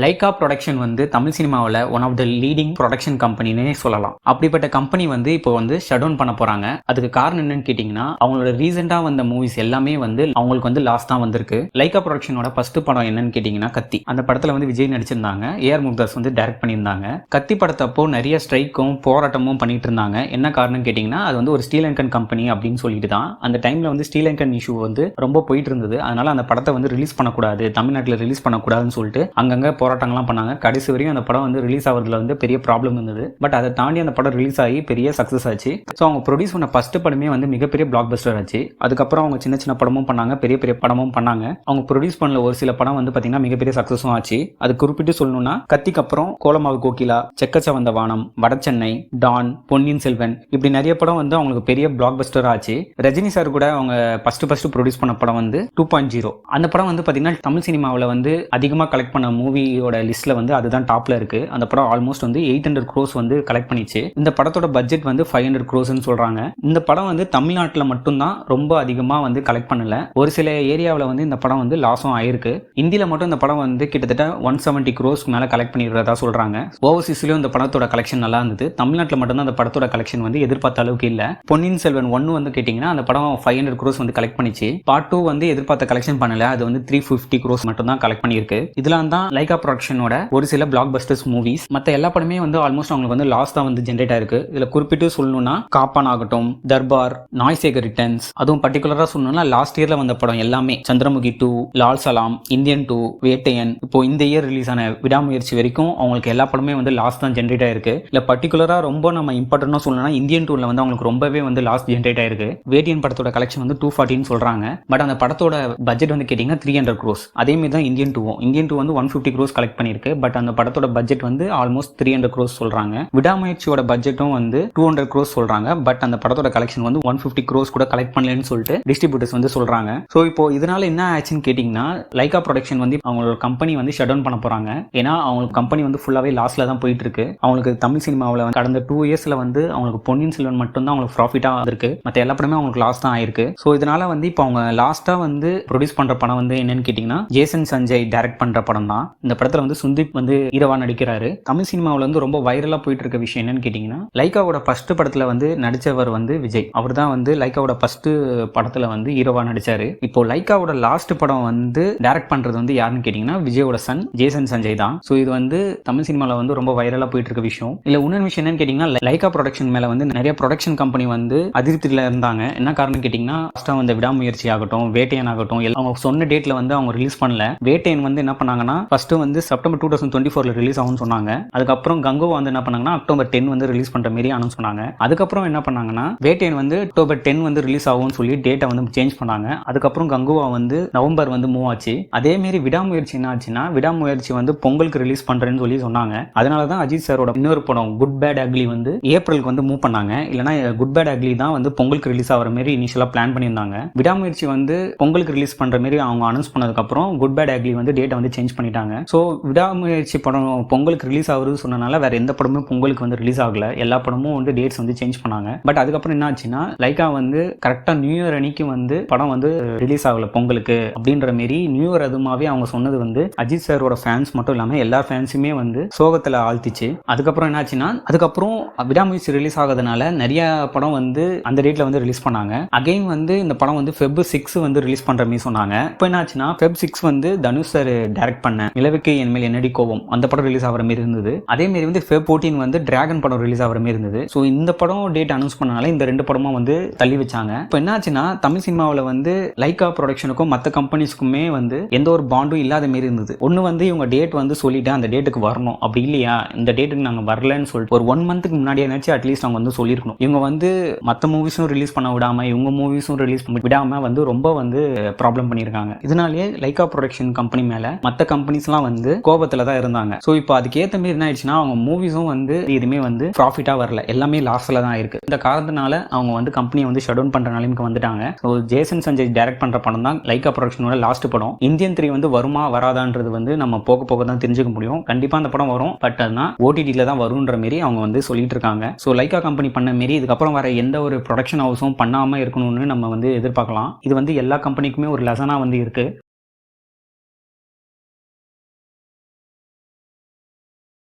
Lyca production வந்து தமிழ் சினிமாவில் one of the leading production கம்பெனினே சொல்லலாம். அப்படிப்பட்ட கம்பெனி வந்து இப்போ வந்து ஷட் டவுன் பண்ண போறாங்க. அதுக்கு காரணம் என்னன்னு கேட்டிங்கன்னா, அவங்களோட ரீசெண்டாக வந்த மூவிஸ் எல்லாமே வந்து அவங்களுக்கு வந்து லாஸ் தான் வந்திருக்கு. லைகா ப்ரொடக்ஷனோட ஃபர்ஸ்ட் படம் என்னன்னு கேட்டிங்கன்னா கத்தி. அந்த படத்தில் வந்து விஜய் நடிச்சிருந்தாங்க. ஏஆர் முருகதாஸ் வந்து டைரக்ட் பண்ணியிருந்தாங்க. கத்தி படத்தப்போ நிறைய ஸ்ட்ரைக்கும் போராட்டமும் பண்ணிட்டு இருந்தாங்க. என்ன காரணம் கேட்டிங்கன்னா, அது வந்து ஒரு ஸ்ரீலங்கன் கம்பெனி அப்படின்னு சொல்லிட்டு தான் அந்த டைமில் வந்து ஸ்ரீலங்கன் இஷ்யூ வந்து ரொம்ப போயிட்டு இருந்தது. அதனால அந்த படத்தை வந்து ரிலீஸ் பண்ணக்கூடாது, தமிழ்நாட்டில் ரிலீஸ் பண்ணக்கூடாதுன்னு சொல்லிட்டு அங்கங்கே போராட்டங்கள்லாம் பண்ணாங்க. கடைசி வரையும் அந்த படம் வந்து ரிலீஸ் ஆகிறதுல வந்து பெரிய ப்ராப்ளம் இருந்தது. பட் அதை தாண்டி அந்த படம் ரிலீஸ் ஆகி பெரிய சக்ஸஸ் ஆச்சு. ஸோ அவங்க ப்ரொடியூஸ் பண்ண ஃபர்ஸ்ட் படமே வந்து மிகப்பெரிய பிளாக் பஸ்டர் ஆச்சு. அதுக்கப்புறம் அவங்க சின்ன சின்ன படமும் பண்ணாங்க, பெரிய பெரிய படமும் பண்ணாங்க. அவங்க ப்ரொடியூஸ் பண்ணல ஒரு சில படம் வந்து பார்த்தீங்கன்னா மிகப்பெரிய சக்ஸஸும் ஆச்சு. அது குறிப்பிட்டு சொல்லணும்னா கத்திக்கு அப்புறம் கோலமாவு கோகிலா, செக்கச்சவந்த வானம், வடச்சென்னை, டான், பொன்னியின் செல்வன் இப்படி நிறைய படம் வந்து அவங்களுக்கு பெரிய பிளாக் பஸ்டர் ஆச்சு. ரஜினி சார் கூட அவங்க ஃபர்ஸ்ட் ப்ரொடியூஸ் பண்ண படம் வந்து 2.0. அந்த படம் வந்து பார்த்தீங்கன்னா தமிழ் சினிமாவில் வந்து அதிகமாக கலெக்ட் பண்ண மூவியோட லிஸ்ட்ல வந்து அதுதான் டாப்ல இருக்கு. அந்த படம் ஆல்மோஸ்ட் வந்து 800 crores வந்து கலெக்ட் பண்ணிச்சு. இந்த படத்தோட பட்ஜெட் வந்து 500 crores சொல்றாங்க. இந்த படம் வந்து தமிழ்நாட்டில் மட்டும்தான் ரொம்ப அதிகமா வந்து கலெக்ட் பண்ணல. ஒரு சில ஏரியாவில் வந்து இந்த படம் வந்து லாஸும் ஆயிருக்கு. இந்தியில மட்டும் இந்த படம் வந்து கிட்டத்தட்ட 170 crores மேல கலெக்ட் பண்ணிடுறதா சொல்றாங்க. ஓவர்சீஸ்லயும் இந்த படத்தோட கலெக்ஷன் நல்லா இருந்தது. தமிழ்நாட்டில் மட்டும்தான் அந்த படத்தோட கலெக்ஷன் வந்து எதிர்பார்த்த அளவுக்கு இல்ல. பொன்னியின் செல்வன் 1 வந்து கேட்டீங்கன்னா அந்த படம் 500 crores வந்து கலெக்ட் பண்ணிச்சு. பார்ட் 2 வந்து எதிர்பார்த்த கலெக்ஷன் பண்ணல. அது வந்து 350 crores மட்டும் தான் கலெக்ட் பண்ணிருக்கு. இதெல்லாம் தான் லைகா ப்ரொடக்ஷனோட ஒரு சில பிளாக் பஸ்டர்ஸ் மூவிஸ். மற்ற எல்லா படமே வந்து ஆல்மோஸ்ட் அவங்களுக்கு வந்து லாஸ் தான் வந்து ஜென்ரேட் ஆயிருக்கு. இதுல குறிப்பிட்டு சொல்லணும்னா காப்பான் ஆகட்டும், தர்பார், நாய்சேகர் ரிட்டர்ன்ஸ், அதுவும் பர்டிகுலரா சொல்லணும்னா லாஸ்ட் இயர்ல வந்த படம் எல்லாமே சந்திரமுகி 2, லால் சலாம், இந்தியன் 2, வேட்டையன், இப்போ இந்த இயர் ரிலீஸ் ஆன விடாமுயற்சி வரைக்கும் அவங்களுக்கு எல்லா படமே வந்து லாஸ் தான் ஜென்ரேட் ஆயிருக்கு. இல்ல பர்டிகுலரா ரொம்ப நம்ம இம்பார்ட்டன்டா சொல்லணும்னா இந்தியன் 2ல வந்து அவங்களுக்கு ரொம்பவே வந்து லாஸ் ஜென்ரேட் ஆயிருக்கு. வேட்டையன் படத்தோட கலெக்ஷன் வந்து 240 சொல்றாங்க. பட் அந்த படத்தோட பட்ஜெட் வந்து கேட்டீங்கன்னா 300 crores. அதே மாதிரி தான் இந்தியன் 2 வந்து 150 crores கலெக்ட் பண்ணிருக்கு. பட் அந்த படத்தோட பட்ஜெட் வந்து ஆல்மோஸ்ட் 300 crores சொல்றாங்க. விடாமுயற்சியோட பட்ஜெட்டும் வந்து 200 crores சொல்றாங்க. பட் அந்த படத்தோட கலெக்ஷன் வந்து 150 crores கூட கலெக்ட் பண்ணலன்னு சொல்லிட்டு டிஸ்ட்ரிபியூட்டர்ஸ் வந்து சொல்றாங்க. ஸோ இப்போ இதனால என்ன ஆச்சுன்னு கேட்டீங்கன்னா, லைகா ப்ரொடக்ஷன் வந்து அவங்களோட கம்பெனி வந்து ஷட் டவுன் பண்ண போறாங்க. ஏன்னா அவங்களுக்கு கம்பெனி வந்து ஃபுல்லாவே லாஸ்ல தான் போயிட்டு இருக்கு. அவங்களுக்கு தமிழ் சினிமாவில் கடந்த 2 இயர்ஸ்ல வந்து அவங்களுக்கு பொன்னியின் செல்வன் மட்டும் தான் அவங்களுக்கு ப்ராஃபிட்டா இருக்கு. மற்ற எல்லா படமே அவங்களுக்கு லாஸ் தான் ஆயிருக்கு. ஸோ இதனால வந்து இப்போ அவங்க லாஸ்டா வந்து ப்ரொடியூஸ் பண்ற படம் வந்து என்னன்னு கேட்டீங்கன்னா ஜேசன் சஞ்சய் டைரக்ட் பண்ற படம் தான். இந்த படத்துல வந்து சுந்தீப் வந்து ஹீரோவா நடிக்கிறாரு. தமிழ் சினிமாவில் வந்து ரொம்ப வைரலா போயிட்டு இருக்க விஷயம் என்னன்னு கேட்டீங்கன்னா, லைகாவோட ஃபர்ஸ்ட் படத்துல வந்து நடிச்சவர் வந்து விஜய். அவர் தான் வந்து லைகாவோட ஃபர்ஸ்ட் படத்துல வந்து ஹீரோவா நடிச்சாரு. இப்போ லைகாவோட லாஸ்ட் படம் வந்து டைரக்ட் பண்றது வந்து யாருன்னு கேட்டீங்கன்னா விஜயோட சன் ஜேசன் சஞ்சய் தான். ஸோ இது வந்து தமிழ் சினிமாவில் வந்து ரொம்ப வைரலா போயிட்டு இருக்க விஷயம். இல்ல இன்னொரு விஷயம் என்னன்னு கேட்டீங்கன்னா, லைகா ப்ரொடக்ஷன் மேல வந்து நிறைய ப்ரொடக்ஷன் கம்பெனி வந்து அதிருப்தியில இருந்தாங்க. என்ன காரணம் கேட்டீங்கன்னா, ஃபர்ஸ்டா வந்து விடாமுயற்சி ஆகட்டும், வேட்டையன் ஆகட்டும், அவங்க சொன்ன டேட்ல வந்து அவங்க ரிலீஸ் பண்ணல. வேட்டையன் வந்து என்ன பண்ணாங்கன்னா ஃபர்ஸ்ட் வந்து செப்டம்பர் 2024 ரிலீஸ் ஆகும்னு சொன்னாங்க. அதுக்கப்புறம் கங்குவா வந்து என்ன பண்ணாங்கன்னா அக்டோபர் 10 வந்து ரிலீஸ் பண்ற மாதிரி அனௌன்ஸ் பண்ணாங்க. அதுக்கப்புறம் என்ன பண்ணாங்கன்னா வேட்டையன் வந்து அக்டோபர் 10 வந்து ரிலீஸ் ஆகும்னு சொல்லி டேட்டை வந்து சேஞ்ச் பண்ணாங்க. அதுக்கப்புறம் கங்குவா வந்து நவம்பர் வந்து மூவ் ஆச்சு. அதே மாதிரி விடாமுயற்சி என்ன ஆச்சுன்னா, விடாமுயற்சி வந்து பொங்கலுக்கு ரிலீஸ் பண்றேன்னு சொல்லி சொன்னாங்க. அதனாலதான் அஜித் சாரோட இன்னொரு படம் குட் பேட் அக்லி வந்து ஏப்ரலுக்கு வந்து மூவ் பண்ணாங்க. இல்லைன்னா குட் பேட் அக்லி தான் வந்து பொங்கலுக்கு ரிலீஸ் ஆகிற மாதிரி இனிஷியலா பிளான் பண்ணியிருந்தாங்க. விடாமுயற்சி வந்து பொங்கலுக்கு ரிலீஸ் பண்ற மாதிரி அவங்க அனௌன்ஸ் பண்ணதுக்கு அப்புறம் குட் பேட் அக்லி வந்து டேட்டை வந்து சேஞ்ச் பண்ணிட்டாங்க. ஸோ விடாமுயற்சி படம் பொங்கலுக்கு ரிலீஸ் ஆகுது சொன்னனால வேற எந்த படமும் பொங்கலுக்கு வந்து ரிலீஸ் ஆகல. எல்லா படமும் வந்து டேட்ஸ் வந்து சேஞ்ச் பண்ணாங்க. பட் அதுக்கப்புறம் என்ன ஆச்சுன்னா, லைகா வந்து கரெக்டா நியூ இயர் அன்னைக்கு வந்து படம் வந்து ரிலீஸ் ஆகல பொங்கலுக்கு அப்படின்ற மாதிரி நியூ இயர் அதுமாவே அவங்க சொன்னது வந்து அஜித் சாரோட ஃபேன்ஸ் மட்டும் இல்லாம எல்லா ஃபேன்ஸுமே வந்து சோகத்துல ஆழ்த்திச்சு. அதுக்கப்புறம் என்ன ஆச்சுன்னா, அதுக்கப்புறம் விடாமுயற்சி ரிலீஸ் ஆகிறதுனால நிறைய படம் வந்து அந்த டேட்ல வந்து ரிலீஸ் பண்ணாங்க. அகைன் வந்து இந்த படம் வந்து Feb 6 வந்து ரிலீஸ் பண்ற மாதிரி சொன்னாங்க. இப்போ என்ன ஆச்சுன்னா, Feb 6 வந்து தனுஷ் சார் டைரக்ட் பண்ண நிலவுக்கு என் மேல் என்னடி கோபம் அந்த படம் ரிலீஸ் ஆகிற மாதிரி இருந்தது. அதே மாதிரி வந்து Feb 14 வந்து டிராகன் படம் ரிலீஸ் ஆகிற மாதிரி இருந்தது. ஸோ இந்த படம் டேட் அனௌன்ஸ் பண்ணனால இந்த 2 படமும் வந்து தள்ளி வச்சாங்க. இப்போ என்ன ஆச்சுன்னா, தமிழ் சினிமாவில் வந்து லைகா ப்ரொடக்ஷனுக்கும் மற்ற கம்பெனிஸ்க்குமே வந்து எந்த ஒரு பாண்டும் இல்லாத மாதிரி இருந்தது. ஒன்று வந்து இவங்க டேட் வந்து சொல்லிட்டு அந்த டேட்டுக்கு வரணும், அப்படி இல்லையா இந்த டேட்டுக்கு நாங்கள் வரலன்னு சொல்லிட்டு ஒரு 1 மந்த்துக்கு முன்னாடியே அட்லீஸ்ட் அவங்க வந்து சொல்லியிருக்கணும். இவங்க வந்து மற்ற மூவிஸும் ரிலீஸ் பண்ண விடாம இவங்க மூவிஸும் ரிலீஸ் பண்ண விடாம வந்து ரொம்ப வந்து ப்ராப்ளம் பண்ணியிருக்காங்க. இதனாலேயே லைகா ப்ரொடக்ஷன் கம்பெனி மேல மற்ற கம்பெனிஸ்லாம் வந்து கோபத்தில் தான் இருந்தாங்க. ஸோ இப்போ அதுக்கேற்ற மாதிரி என்ன ஆயிடுச்சுன்னா, அவங்க மூவிஸும் வந்து எதுவுமே வந்து ப்ராஃபிட்டா வரல, எல்லாமே லாஸ்ல தான் இருக்கு. இந்த காரணத்தினால அவங்க வந்து கம்பெனியை வந்து ஷட் டவுன் பண்ற நிலைமைக்கு வந்துட்டாங்க. ஸோ ஜேசன் சஞ்சய் டைரக்ட் பண்ற படம் தான் லைகா ப்ரொடக்ஷனோட லாஸ்ட் படம். இந்தியன் 3 வந்து வருமா வராதான்றது வந்து நம்ம போக போக தான் தெரிஞ்சுக்க முடியும். கண்டிப்பா அந்த படம் வரும், பட் அதுனா ஓடிடில தான் வரும்ன்ற மாதிரி அவங்க வந்து சொல்லிட்டு இருக்காங்க. ஸோ லைகா கம்பெனி பண்ண மாரி இதுக்கப்புறம் வர எந்த ஒரு ப்ரொடக்ஷன் ஹவுஸும் பண்ணாம இருக்கணும்னு நம்ம வந்து எதிர்பார்க்கலாம். இது வந்து எல்லா கம்பெனிக்குமே ஒரு லெசனா வந்து இருக்கு.